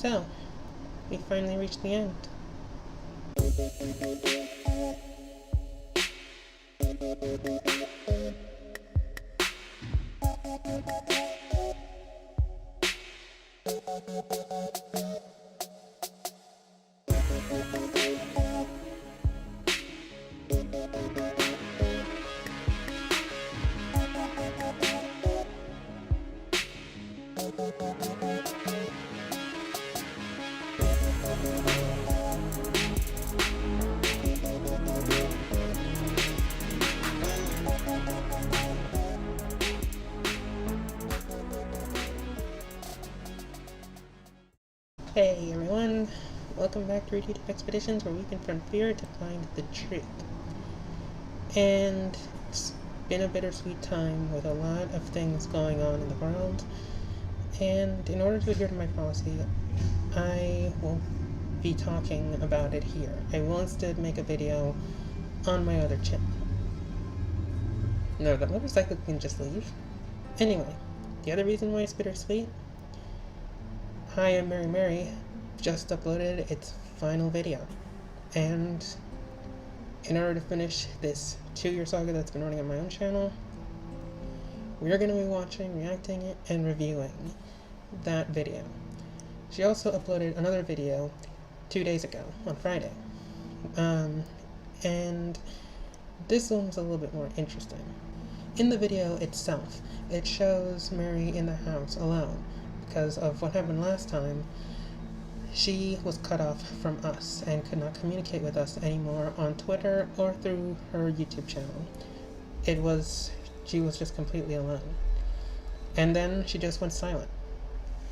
So, we finally reached the end. Hey everyone, welcome back to Repeated Expeditions, where we confront fear to find the truth. And it's been a bittersweet time with a lot of things going on in the world, and in order to adhere to my policy, I will be talking about it here. I will instead make a video on my other channel. No, the motorcycle can just leave. Anyway, the other reason why it's bittersweet, HiImMaryMary just uploaded its final video, and in order to finish this 2-year saga that's been running on my own channel, we're going to be watching, reacting, and reviewing that video. She also uploaded another video 2 days ago, on Friday, and this one's a little bit more interesting. In the video itself, it shows Mary in the house alone. Because of what happened last time, she was cut off from us and could not communicate with us anymore on Twitter or through her YouTube channel. She was just completely alone. And then she just went silent.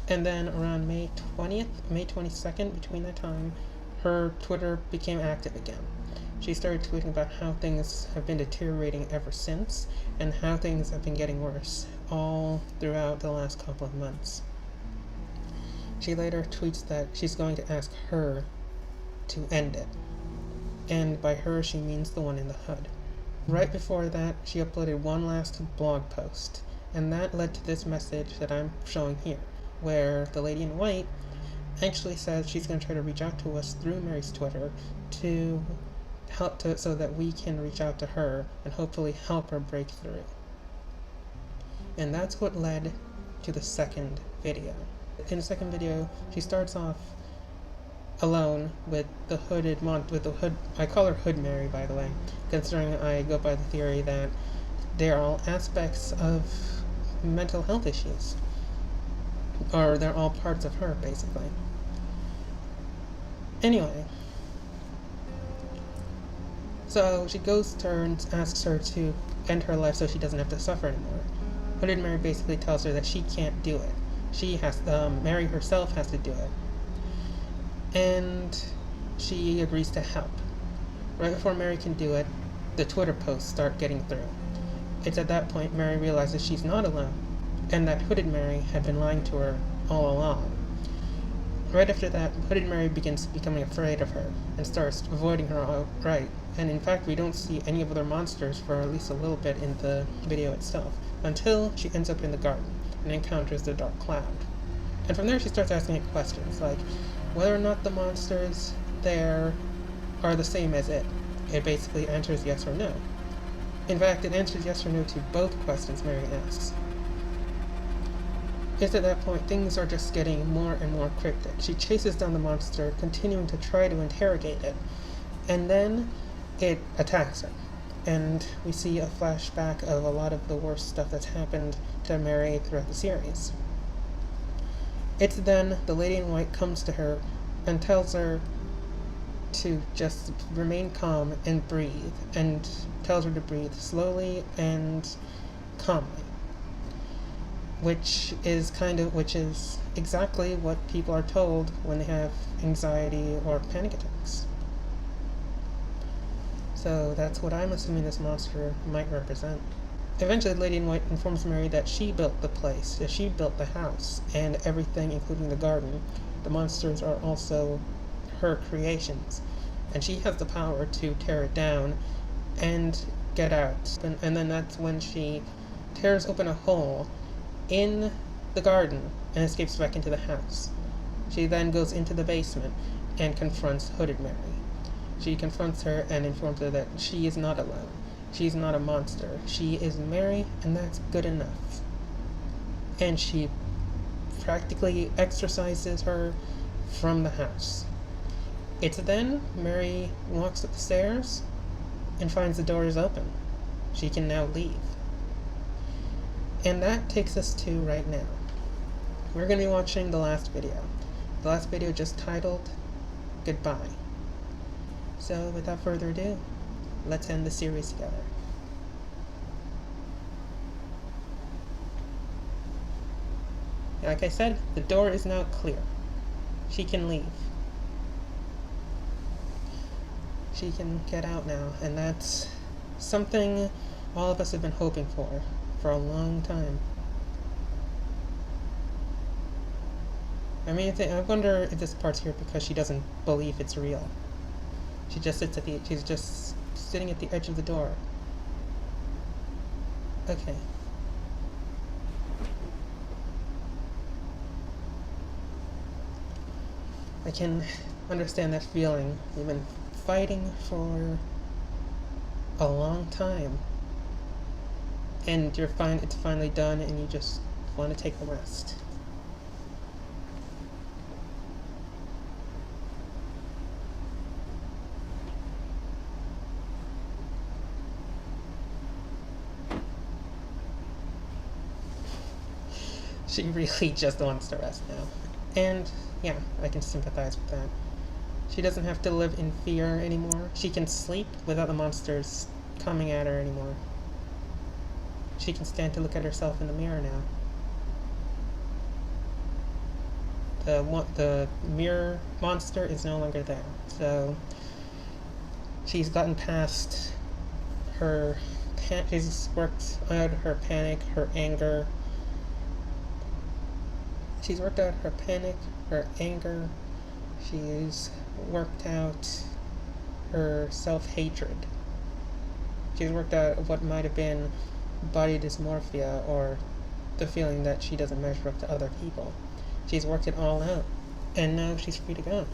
And then around May 20th, May 22nd, between that time, her Twitter became active again. She started tweeting about how things have been deteriorating ever since, and how things have been getting worse all throughout the last couple of months. She later tweets that she's going to ask her to end it. And by her, she means the one in the hood. Right before that, she uploaded one last blog post, and that led to this message that I'm showing here, where the lady in white actually says she's going to try to reach out to us through Mary's Twitter to help so that we can reach out to her and hopefully help her break through. And that's what led to the second video. In the second video, she starts off alone with the hooded I call her Hood Mary, by the way, considering I go by the theory that they're all aspects of mental health issues. Or they're all parts of her, basically. Anyway. So she goes to her and asks her to end her life so she doesn't have to suffer anymore. Hooded Mary basically tells her that she can't do it. She has, Mary herself has to do it. And she agrees to help. Right before Mary can do it, the Twitter posts start getting through. It's at that point Mary realizes she's not alone, and that Hooded Mary had been lying to her all along. Right after that, Hooded Mary begins becoming afraid of her, and starts avoiding her outright. And in fact, we don't see any of other monsters for at least a little bit in the video itself, until she ends up in the garden and encounters the dark cloud. And from there she starts asking it questions, like whether or not the monsters there are the same as it. It basically answers yes or no. In fact, it answers yes or no to both questions Mary asks. It's at that point things are just getting more and more cryptic. She chases down the monster, continuing to try to interrogate it, and then it attacks her. And we see a flashback of a lot of the worst stuff that's happened to Mary throughout the series. It's then the lady in white comes to her and tells her to just remain calm and breathe, and tells her to breathe slowly and calmly, which is exactly what people are told when they have anxiety or panic attacks. So that's what I'm assuming this monster might represent. Eventually, the lady in white informs Mary that she built the place, that she built the house, and everything, including the garden. The monsters are also her creations, and she has the power to tear it down and get out. And then that's when she tears open a hole in the garden and escapes back into the house. She then goes into the basement and confronts Hooded Mary. She confronts her and informs her that she is not alone. She's not a monster. She is Mary, and that's good enough. And she practically exorcises her from the house. It's then Mary walks up the stairs and finds the door is open. She can now leave. And that takes us to right now. We're going to be watching the last video. The last video just titled Goodbye. So without further ado, let's end the series together. Like I said, the door is now clear. She can leave. She can get out now, and that's something all of us have been hoping for a long time. I mean, I wonder if this part's here because she doesn't believe it's real. She just sits at she's just sitting at the edge of the door. Okay. I can understand that feeling. You've been fighting for a long time. And it's finally done and you just want to take a rest. She really just wants to rest now. And yeah, I can sympathize with that. She doesn't have to live in fear anymore. She can sleep without the monsters coming at her anymore. She can stand to look at herself in the mirror now. The mirror monster is no longer there. So she's gotten past her she's worked out her panic, her anger. She's worked out her panic, her anger. She's worked out her self-hatred. She's worked out what might have been body dysmorphia or the feeling that she doesn't measure up to other people. She's worked it all out, and now she's free to go.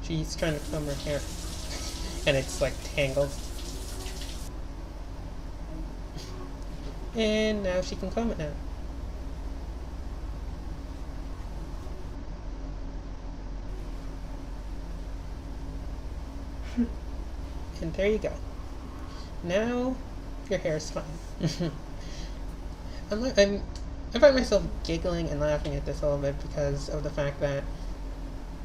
She's trying to comb her hair, and it's like tangled. And now she can comb it now. And there you go. Now your hair is fine. I find myself giggling and laughing at this a little bit because of the fact that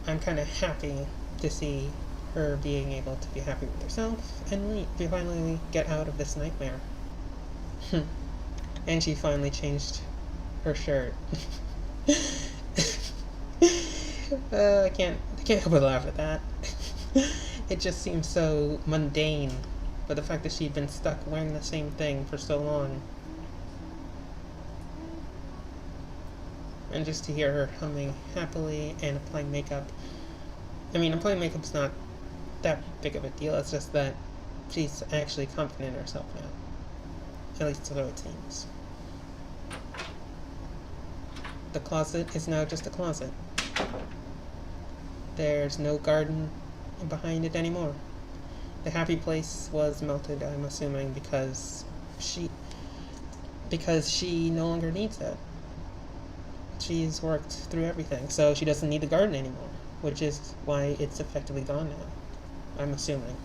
I'm kind of happy to see her being able to be happy with herself and finally get out of this nightmare. And she finally changed her shirt. I can't help but laugh at that. It just seems so mundane, but the fact that she'd been stuck wearing the same thing for so long. And just to hear her humming happily and applying makeup. I mean, applying makeup's not that big of a deal, it's just that she's actually confident in herself now. At least so it seems. The closet is now just a closet. There's no garden behind it anymore. The happy place was melted, I'm assuming, because she no longer needs that. She's worked through everything, so she doesn't need the garden anymore, which is why it's effectively gone now, I'm assuming.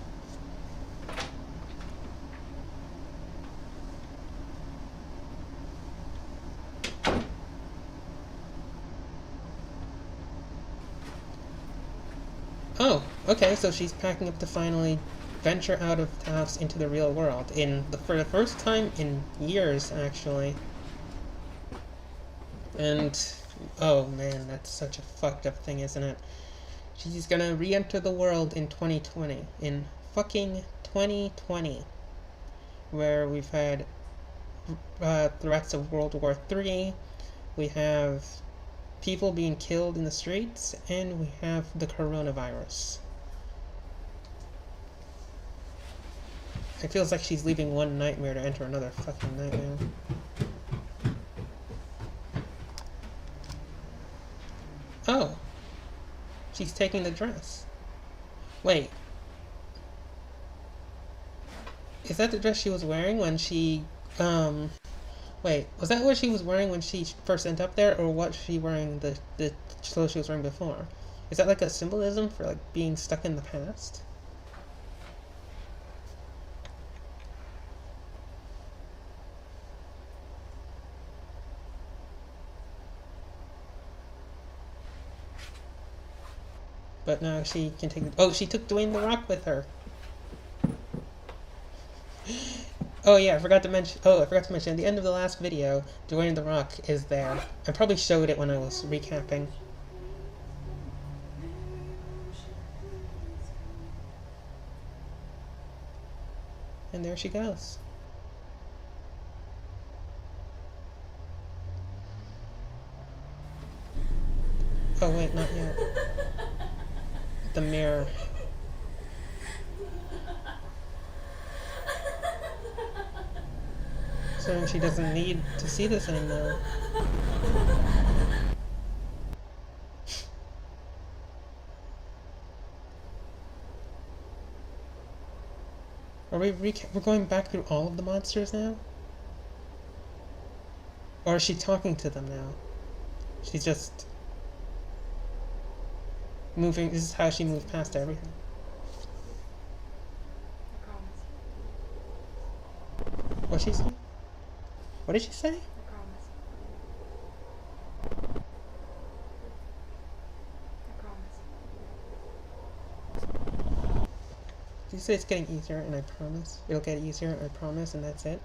Oh, okay, so she's packing up to finally venture out of the house into the real world for the first time in years, actually. And, oh man, that's such a fucked up thing, isn't it? She's gonna re-enter the world in 2020. In fucking 2020. Where we've had threats of World War III, we have people being killed in the streets, and we have the coronavirus. It feels like she's leaving one nightmare to enter another fucking nightmare. Oh! She's taking the dress. Wait. Is that the dress she was wearing when she, wait, was that what she was wearing when she first ended up there, or was she wearing the clothes she was wearing before? Is that like a symbolism for like being stuck in the past? But now she can take. Oh, she took Dwayne the Rock with her. Oh yeah, I forgot to mention. Oh, I forgot to mention. At the end of the last video, Dwayne the Rock is there. I probably showed it when I was recapping. And there she goes. Oh wait, not yet. The mirror. So she doesn't need to see this anymore. Are we're going back through all of the monsters now? Or is she talking to them now? She's just moving. This is how she moved past everything. What'd she say? What did she say? Did you say it's getting easier and I promise? It'll get easier, I promise, and that's it?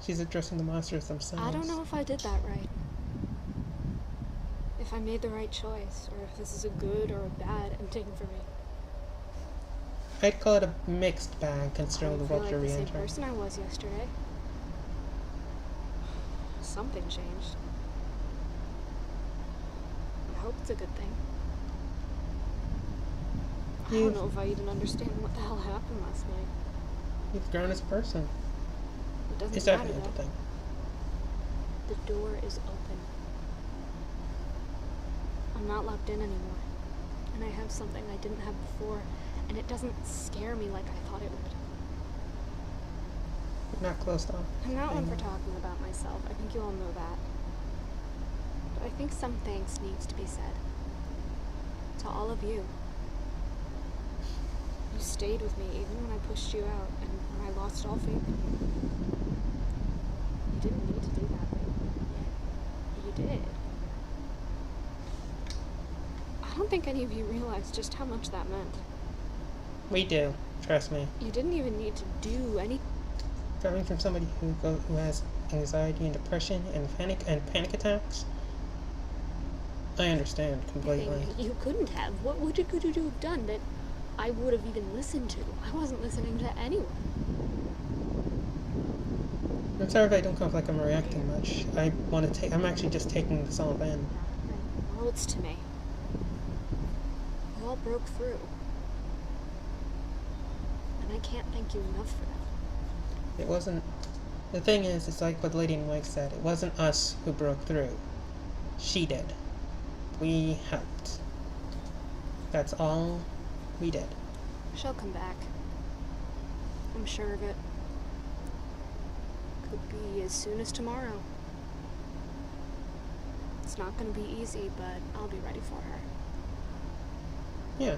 She's addressing the monsters themselves. I don't know if I did that right. If I made the right choice, or if this is a good or a bad ending for me. I'd call it a mixed bag, considering the world you're I feel re-entering. like the same person I was yesterday. Something changed. I hope it's a good thing. I don't know if I even understand what the hell happened last night. You've grown as a person. It doesn't It's matter definitely a good though. thing. The door is open. I'm not locked in anymore. And I have something I didn't have before. And it doesn't scare me like I thought it would. You're not closed off. I'm not one for talking about myself. I think you all know that. But I think some thanks needs to be said. To all of you. You stayed with me even when I pushed you out and when I lost all faith in you. You didn't need to do that, but you did. I don't think any of you realized just how much that meant. We do. Trust me. You didn't even need to do anything. Coming from somebody who has anxiety and depression and panic attacks, I understand completely. You couldn't have. What could you have done that I would have even listened to? I wasn't listening to anyone. I'm sorry if I don't come off like I'm reacting much. I'm actually just taking this all in. Worlds to me. You all broke through. And I can't thank you enough for that. It wasn't. The thing is, it's like what Lady in White said. It wasn't us who broke through. She did. We helped. That's all we did. She'll come back. I'm sure of it. Could be as soon as tomorrow. It's not going to be easy, but I'll be ready for her. Yeah.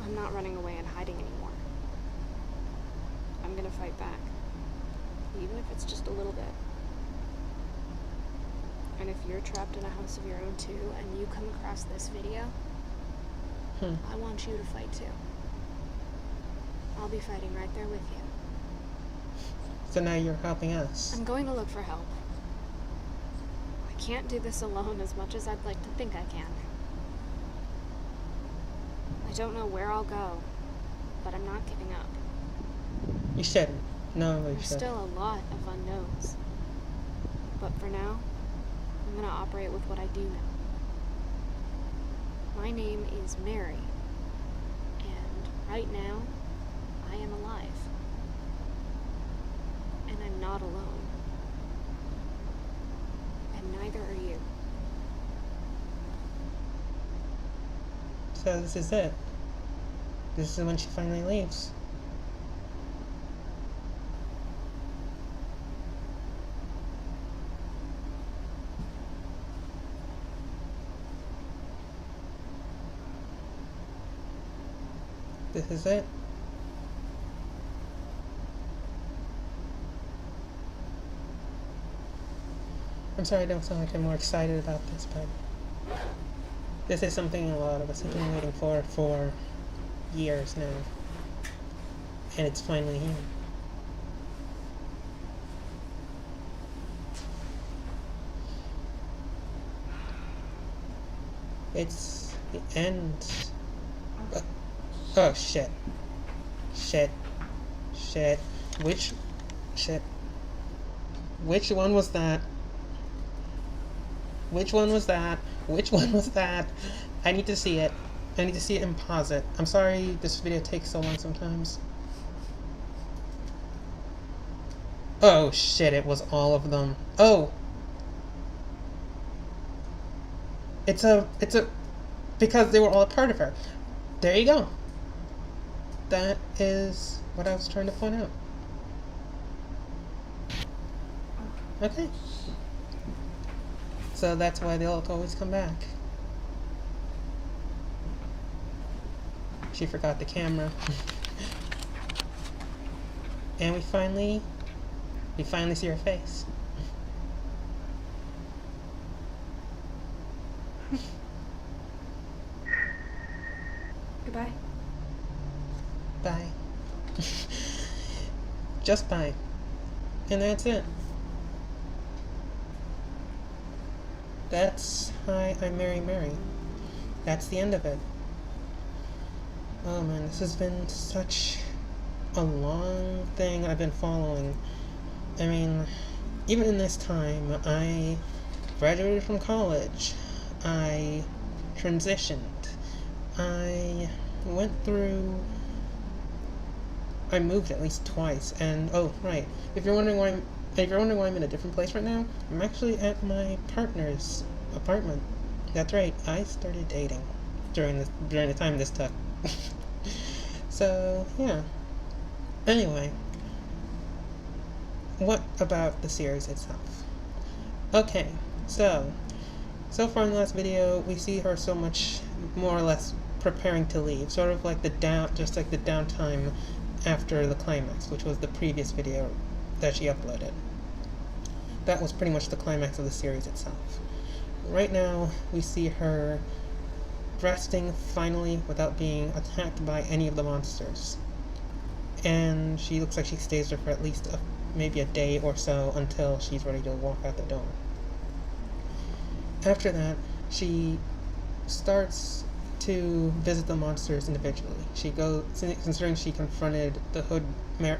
I'm not running away and hiding anymore. I'm going to fight back. Even if it's just a little bit. And if you're trapped in a house of your own too, and you come across this video, I want you to fight too. I'll be fighting right there with you. So now you're helping us. I'm going to look for help. I can't do this alone as much as I'd like to think I can. I don't know where I'll go, but I'm not giving up. You shouldn't. No, you There's shouldn't. still a lot of unknowns. But for now, I'm going to operate with what I do know. My name is Mary, and right now, I am alive. And I'm not alone. And neither are you. So this is it. This is when she finally leaves. This is it. I'm sorry I don't sound like I'm more excited about this, but this is something a lot of us have been waiting for years now. And it's finally here. It's the end. Oh, shit. Shit. Shit. Shit. Which one was that? Which one was that? Which one was that? I need to see it. I need to see it and pause it. I'm sorry this video takes so long sometimes. Oh shit, it was all of them. Oh! Because they were all a part of her. There you go. That is what I was trying to point out. Okay. So that's why they'll always come back. She forgot the camera. And we finally see her face. Goodbye. Bye. Just bye. And that's it. That's HiImMaryMary. That's the end of it. Oh man, this has been such a long thing I've been following. I mean, even in this time, I graduated from college. I transitioned. I moved at least twice, and oh right, if you're wondering why I'm in a different place right now, I'm actually at my partner's apartment. That's right, I started dating during the time this took. So yeah. Anyway, what about the series itself? Okay, so far in the last video, we see her so much more or less preparing to leave, sort of like the downtime after the climax, which was the previous video that she uploaded. That was pretty much the climax of the series itself. Right now, we see her resting finally without being attacked by any of the monsters. And she looks like she stays there for at least maybe a day or so until she's ready to walk out the door. After that, she starts to visit the monsters individually. She goes, considering she confronted Hood Mary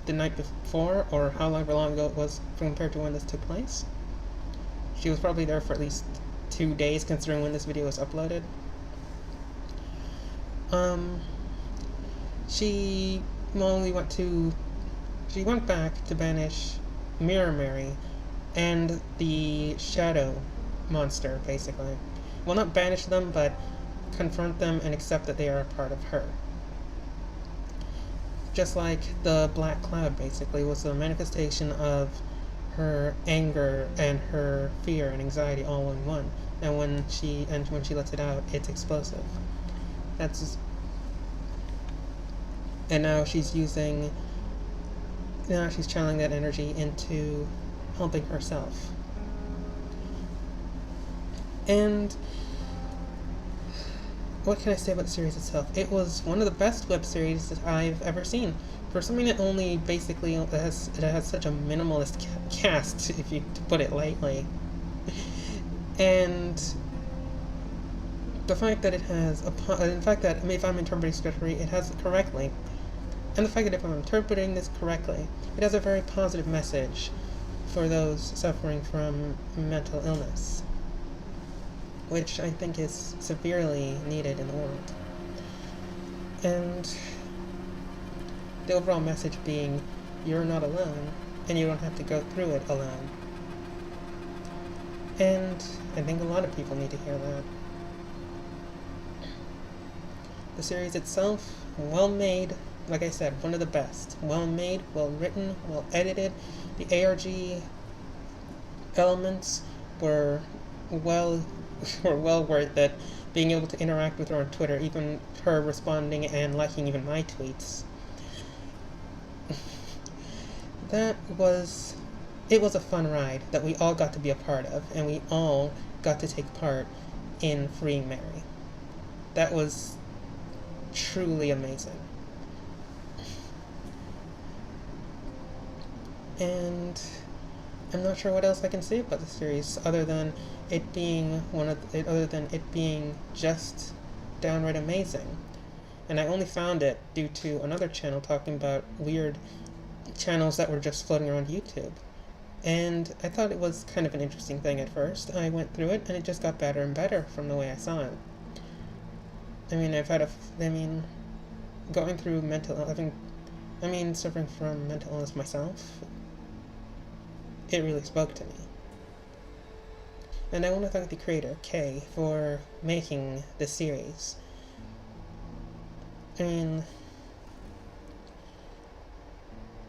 the night before, or however long ago it was compared to when this took place. She was probably there for at least 2 days, considering when this video was uploaded. She went back to banish Mary and the shadow monster, basically. Well, not banish them, but confront them and accept that they are a part of her. Just like the black cloud, basically, was a manifestation of her anger and her fear and anxiety all in one. And when she lets it out, it's explosive. And now she's channeling that energy into helping herself. And what can I say about the series itself? It was one of the best web series that I've ever seen. For something that only basically has such a minimalist cast, to put it lightly. And the fact that it has if I'm interpreting this correctly, it has it correctly. And the fact that if I'm interpreting this correctly, it has a very positive message for those suffering from mental illness. which I think is severely needed in the world. And the overall message being, you're not alone, and you don't have to go through it alone. And I think a lot of people need to hear that. The series itself, well made, like I said, one of the best. Well made, well written, well edited. The ARG elements were well worth it. Being able to interact with her on Twitter, even her responding and liking even my tweets. It was a fun ride that we all got to be a part of, and we all got to take part in freeing Mary. That was truly amazing. And I'm not sure what else I can say about the series other than it being just downright amazing. And I only found it due to another channel talking about weird channels that were just floating around YouTube. And I thought it was kind of an interesting thing at first. I went through it and it just got better and better from the way I saw it. I mean, going through suffering from mental illness myself, it really spoke to me. And I want to thank the creator, Kay, for making this series. I mean,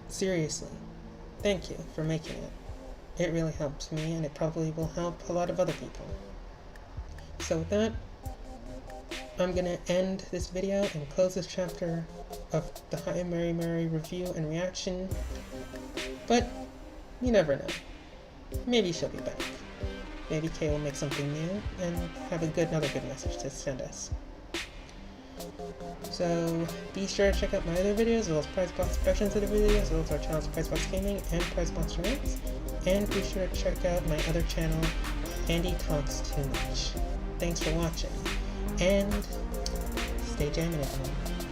seriously, thank you for making it. It really helped me, and it probably will help a lot of other people. So with that, I'm gonna end this video and close this chapter of the HiImMaryMary review and reaction. But you never know. Maybe she'll be back. Maybe Kay will make something new and have another good message to send us. So be sure to check out my other videos, as well as Prizebox versions of the videos, as well as our channels Prizebox Gaming and Prizebox Rants. And be sure to check out my other channel, Andie Talks Too Much. Thanks for watching, and stay jamming everyone.